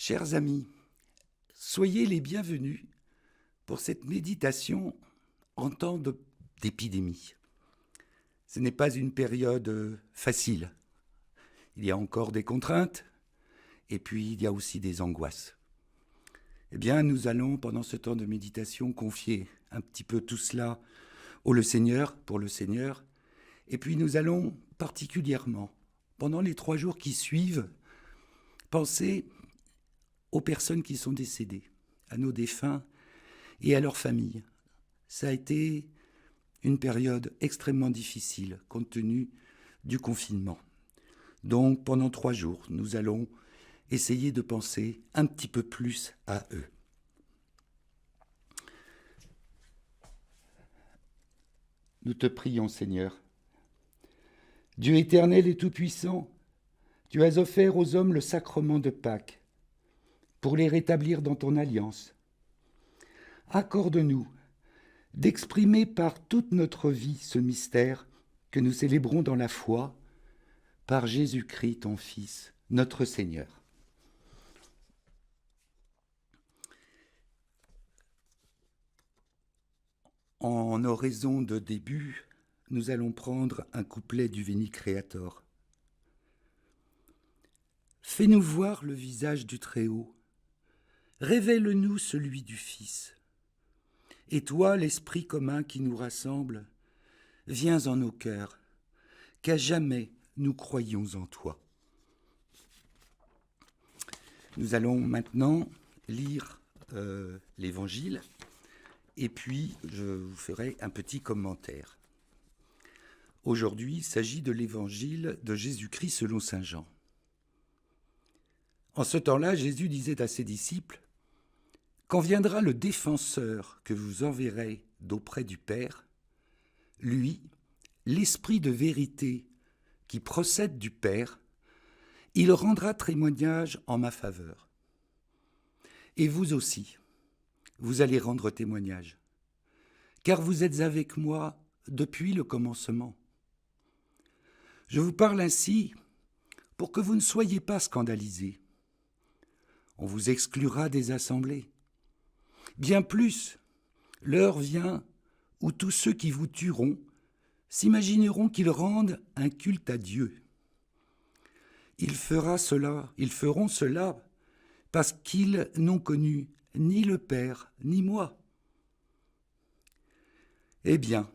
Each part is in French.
Chers amis, soyez les bienvenus pour cette méditation en temps d'épidémie. Ce n'est pas une période facile. Il y a encore des contraintes et puis il y a aussi des angoisses. Eh bien, nous allons, pendant ce temps de méditation, confier un petit peu tout cela pour le Seigneur, et puis nous allons particulièrement, pendant les 3 jours qui suivent, penser aux personnes qui sont décédées, à nos défunts et à leurs familles. Ça a été une période extrêmement difficile compte tenu du confinement. Donc pendant 3 jours, nous allons essayer de penser un petit peu plus à eux. Nous te prions, Seigneur. Dieu éternel et tout-puissant, tu as offert aux hommes le sacrement de Pâques pour les rétablir dans ton alliance. Accorde-nous d'exprimer par toute notre vie ce mystère que nous célébrons dans la foi par Jésus-Christ, ton Fils, notre Seigneur. En oraison de début, nous allons prendre un couplet du Veni Creator. Fais-nous voir le visage du Très-Haut, révèle-nous celui du Fils. Et toi, l'Esprit commun qui nous rassemble, viens en nos cœurs, qu'à jamais nous croyons en toi. Nous allons maintenant lire l'Évangile, et puis je vous ferai un petit commentaire. Aujourd'hui, il s'agit de l'Évangile de Jésus-Christ selon saint Jean. En ce temps-là, Jésus disait à ses disciples, « Quand viendra le défenseur que vous enverrez d'auprès du Père, lui, l'Esprit de vérité qui procède du Père, il rendra témoignage en ma faveur. Et vous aussi, vous allez rendre témoignage, car vous êtes avec moi depuis le commencement. Je vous parle ainsi pour que vous ne soyez pas scandalisés. On vous exclura des assemblées. Bien plus, l'heure vient où tous ceux qui vous tueront s'imagineront qu'ils rendent un culte à Dieu. Ils feront cela parce qu'ils n'ont connu ni le Père ni moi. Eh bien,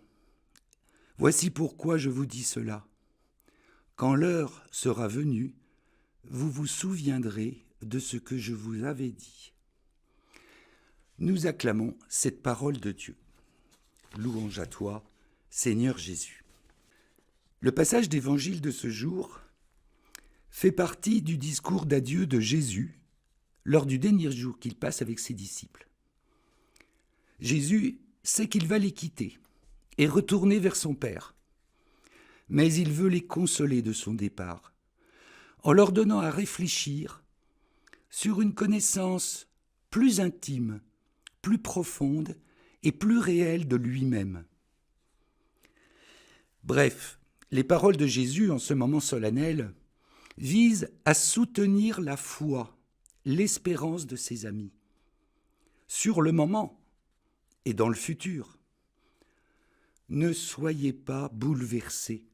voici pourquoi je vous dis cela. Quand l'heure sera venue, vous vous souviendrez de ce que je vous avais dit. Nous acclamons cette parole de Dieu. Louange à toi, Seigneur Jésus. Le passage d'évangile de ce jour fait partie du discours d'adieu de Jésus lors du dernier jour qu'il passe avec ses disciples. Jésus sait qu'il va les quitter et retourner vers son Père, mais il veut les consoler de son départ en leur donnant à réfléchir sur une connaissance plus intime, plus profonde et plus réelle de lui-même. Bref, les paroles de Jésus en ce moment solennel visent à soutenir la foi, l'espérance de ses amis, sur le moment et dans le futur. Ne soyez pas bouleversés,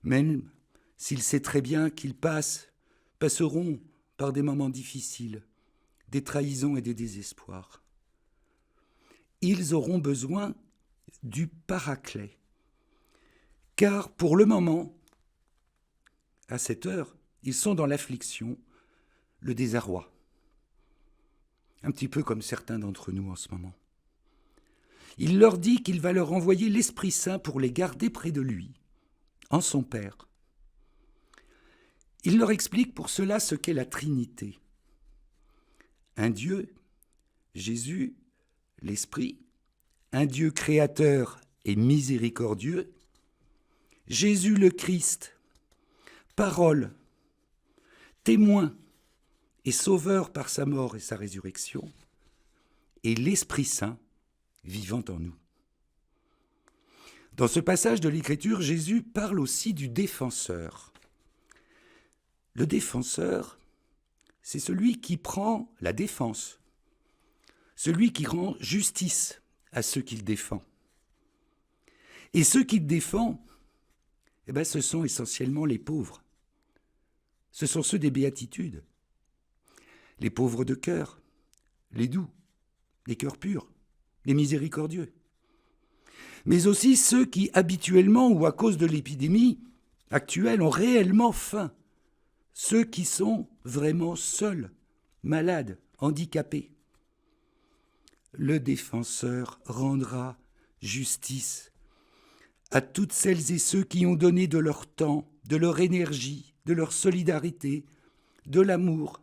même s'il sait très bien qu'ils passeront par des moments difficiles, des trahisons et des désespoirs. Ils auront besoin du Paraclet, car pour le moment, à cette heure, ils sont dans l'affliction, le désarroi. Un petit peu comme certains d'entre nous en ce moment. Il leur dit qu'il va leur envoyer l'Esprit Saint pour les garder près de lui, en son Père. Il leur explique pour cela ce qu'est la Trinité. Un Dieu, Jésus, l'Esprit, un Dieu créateur et miséricordieux, Jésus le Christ, parole, témoin et sauveur par sa mort et sa résurrection, et l'Esprit Saint vivant en nous. Dans ce passage de l'Écriture, Jésus parle aussi du défenseur. Le défenseur, c'est celui qui prend la défense, celui qui rend justice à ceux qu'il défend. Et ceux qu'il défend, ce sont essentiellement les pauvres. Ce sont ceux des béatitudes, les pauvres de cœur, les doux, les cœurs purs, les miséricordieux. Mais aussi ceux qui, habituellement ou à cause de l'épidémie actuelle, ont réellement faim. Ceux qui sont vraiment seuls, malades, handicapés. Le défenseur rendra justice à toutes celles et ceux qui ont donné de leur temps, de leur énergie, de leur solidarité, de l'amour,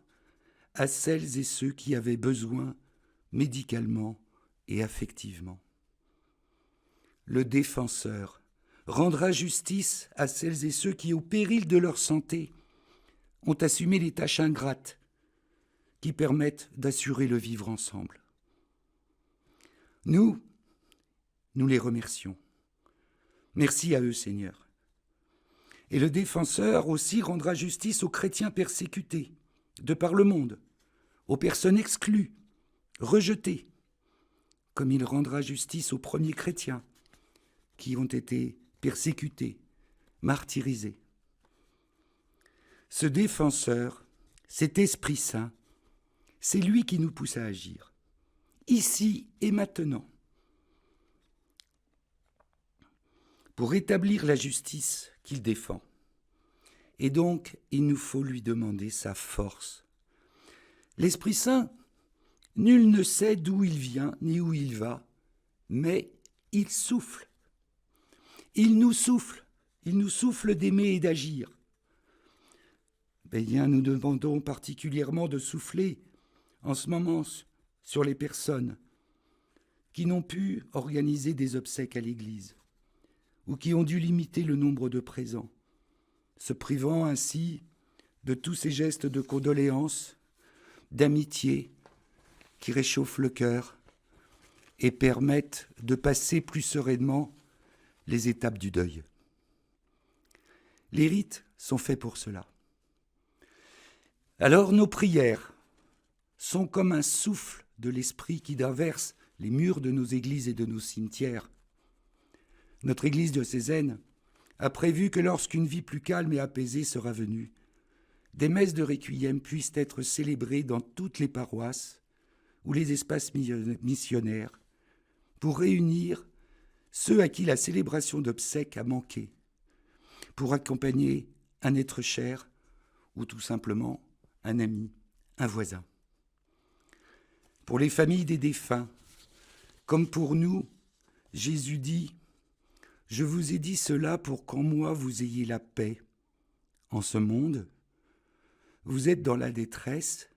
à celles et ceux qui avaient besoin médicalement et affectivement. Le défenseur rendra justice à celles et ceux qui, au péril de leur santé, ont assumé les tâches ingrates qui permettent d'assurer le vivre ensemble. Nous les remercions. Merci à eux, Seigneur. Et le défenseur aussi rendra justice aux chrétiens persécutés de par le monde, aux personnes exclues, rejetées, comme il rendra justice aux premiers chrétiens qui ont été persécutés, martyrisés. Ce défenseur, cet Esprit Saint, c'est lui qui nous pousse à agir, ici et maintenant, pour établir la justice qu'il défend. Et donc, il nous faut lui demander sa force. L'Esprit Saint, nul ne sait d'où il vient ni où il va, mais il souffle. Il nous souffle d'aimer et d'agir. Bien, nous demandons particulièrement de souffler en ce moment sur les personnes qui n'ont pu organiser des obsèques à l'église ou qui ont dû limiter le nombre de présents, se privant ainsi de tous ces gestes de condoléances, d'amitié qui réchauffent le cœur et permettent de passer plus sereinement les étapes du deuil. Les rites sont faits pour cela. Alors nos prières sont comme un souffle de l'esprit qui traverse les murs de nos églises et de nos cimetières. Notre église diocésaine a prévu que lorsqu'une vie plus calme et apaisée sera venue, des messes de requiem puissent être célébrées dans toutes les paroisses ou les espaces missionnaires pour réunir ceux à qui la célébration d'obsèques a manqué, pour accompagner un être cher ou tout simplement un ami, un voisin. Pour les familles des défunts, comme pour nous, Jésus dit « Je vous ai dit cela pour qu'en moi vous ayez la paix. En ce monde, vous êtes dans la détresse,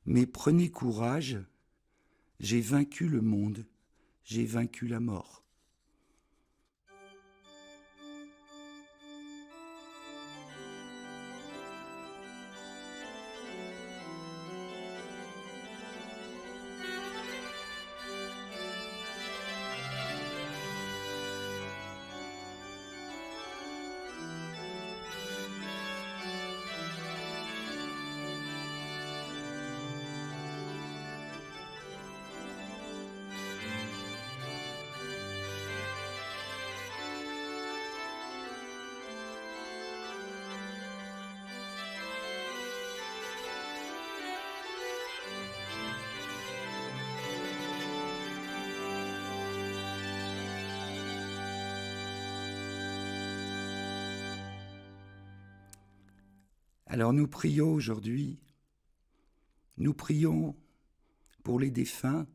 mais prenez courage, j'ai vaincu le monde, j'ai vaincu la mort. » Alors nous prions aujourd'hui, nous prions pour les défunts,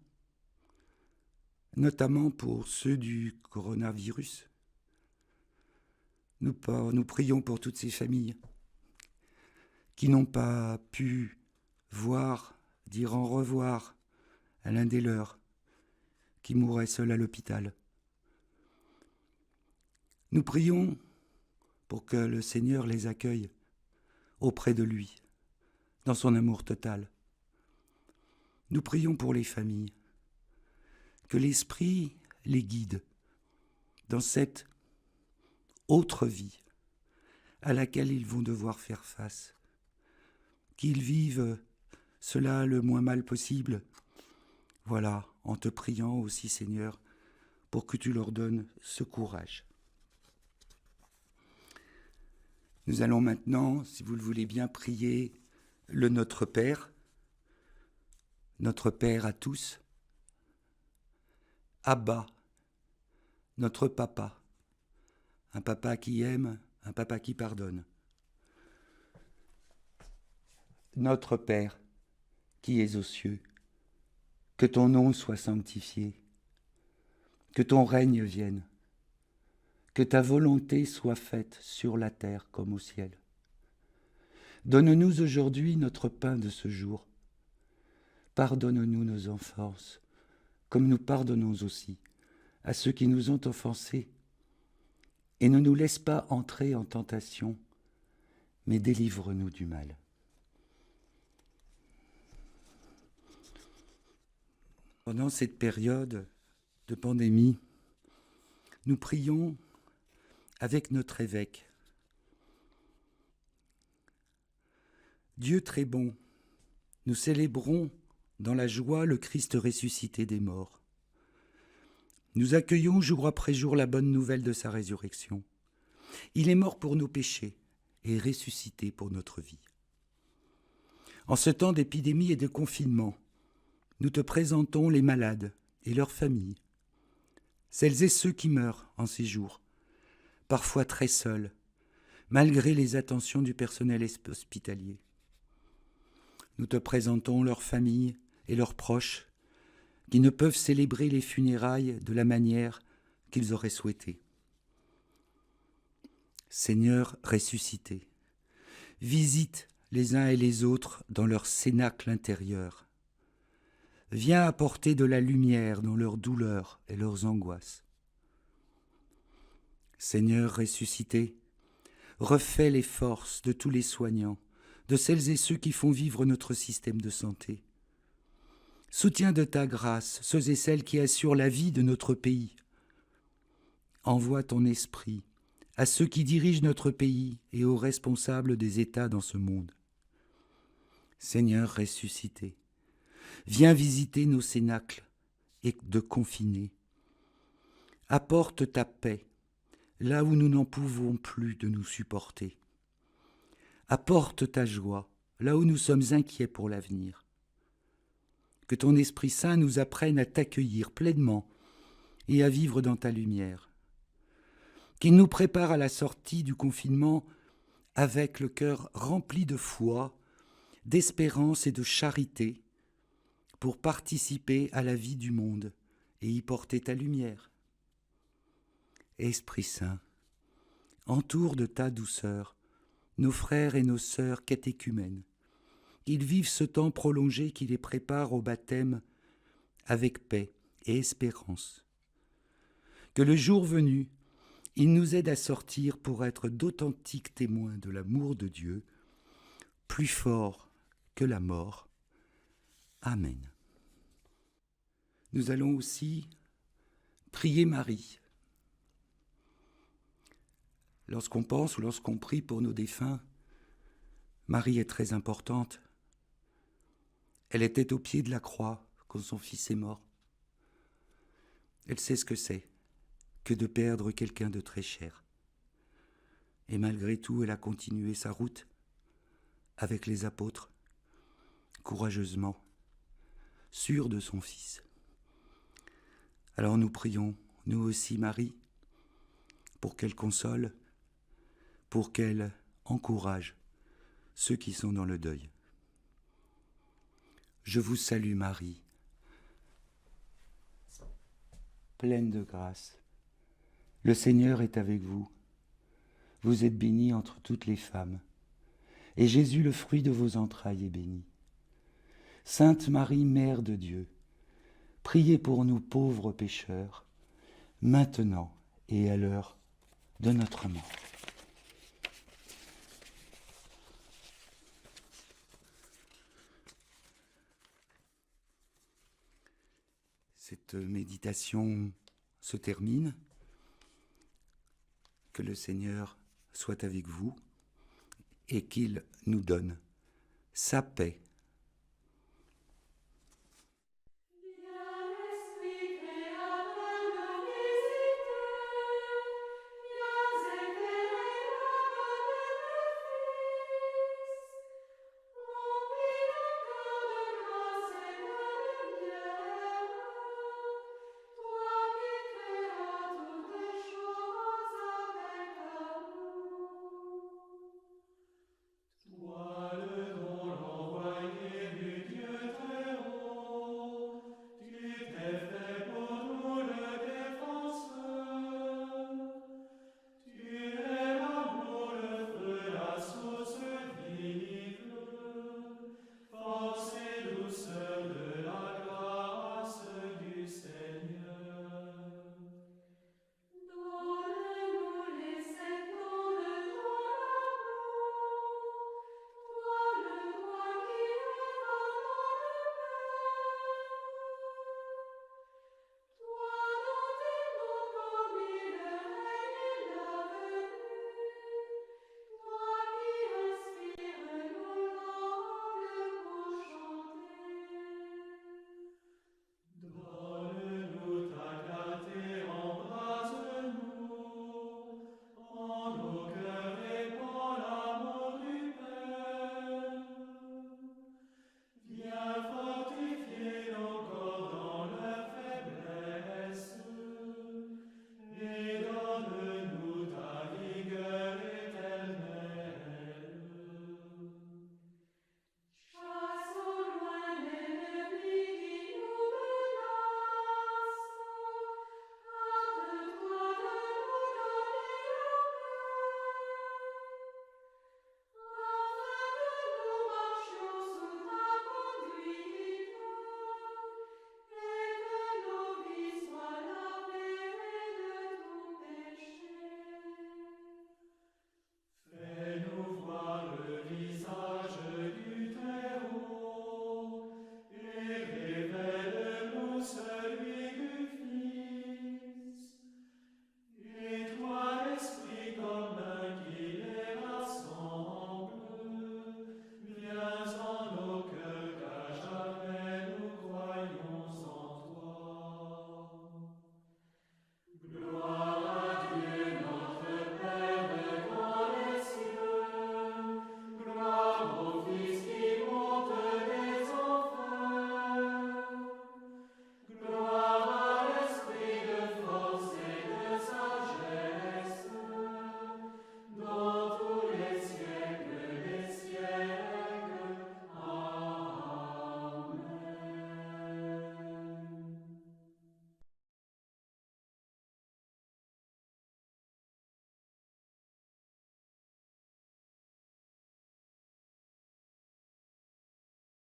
notamment pour ceux du coronavirus. Nous prions pour toutes ces familles qui n'ont pas pu dire au revoir à l'un des leurs, qui mourait seul à l'hôpital. Nous prions pour que le Seigneur les accueille auprès de lui, dans son amour total. Nous prions pour les familles, que l'Esprit les guide dans cette autre vie à laquelle ils vont devoir faire face, qu'ils vivent cela le moins mal possible. Voilà, en te priant aussi, Seigneur, pour que tu leur donnes ce courage. Nous allons maintenant, si vous le voulez bien, prier le Notre Père à tous. Abba, notre papa, un papa qui aime, un papa qui pardonne. Notre Père, qui es aux cieux, que ton nom soit sanctifié, que ton règne vienne, que ta volonté soit faite sur la terre comme au ciel. Donne-nous aujourd'hui notre pain de ce jour. Pardonne-nous nos offenses, comme nous pardonnons aussi à ceux qui nous ont offensés. Et ne nous laisse pas entrer en tentation, mais délivre-nous du mal. Pendant cette période de pandémie, nous prions avec notre évêque. Dieu très bon, nous célébrons dans la joie le Christ ressuscité des morts. Nous accueillons jour après jour la bonne nouvelle de sa résurrection. Il est mort pour nos péchés et ressuscité pour notre vie. En ce temps d'épidémie et de confinement, nous te présentons les malades et leurs familles, celles et ceux qui meurent en ces jours, parfois très seuls, malgré les attentions du personnel hospitalier. Nous te présentons leurs familles et leurs proches qui ne peuvent célébrer les funérailles de la manière qu'ils auraient souhaité. Seigneur ressuscité, visite les uns et les autres dans leur cénacle intérieur. Viens apporter de la lumière dans leurs douleurs et leurs angoisses. Seigneur ressuscité, refais les forces de tous les soignants, de celles et ceux qui font vivre notre système de santé. Soutiens de ta grâce ceux et celles qui assurent la vie de notre pays. Envoie ton esprit à ceux qui dirigent notre pays et aux responsables des États dans ce monde. Seigneur ressuscité, viens visiter nos cénacles et de confinés. Apporte ta paix là où nous n'en pouvons plus de nous supporter. Apporte ta joie là où nous sommes inquiets pour l'avenir. Que ton Esprit Saint nous apprenne à t'accueillir pleinement et à vivre dans ta lumière. Qu'il nous prépare à la sortie du confinement avec le cœur rempli de foi, d'espérance et de charité pour participer à la vie du monde et y porter ta lumière. Esprit Saint, entoure de ta douceur nos frères et nos sœurs catéchumènes. Qu'ils vivent ce temps prolongé qui les prépare au baptême avec paix et espérance. Que le jour venu, ils nous aident à sortir pour être d'authentiques témoins de l'amour de Dieu, plus fort que la mort. Amen. Nous allons aussi prier Marie. Lorsqu'on pense ou lorsqu'on prie pour nos défunts, Marie est très importante. Elle était au pied de la croix quand son fils est mort. Elle sait ce que c'est que de perdre quelqu'un de très cher. Et malgré tout, elle a continué sa route avec les apôtres, courageusement, sûre de son fils. Alors nous prions, nous aussi Marie, pour qu'elle console, pour qu'elle encourage ceux qui sont dans le deuil. Je vous salue Marie, pleine de grâce. Le Seigneur est avec vous. Vous êtes bénie entre toutes les femmes, et Jésus, le fruit de vos entrailles, est béni. Sainte Marie, Mère de Dieu, priez pour nous pauvres pécheurs, maintenant et à l'heure de notre mort. Cette méditation se termine. Que le Seigneur soit avec vous et qu'il nous donne sa paix.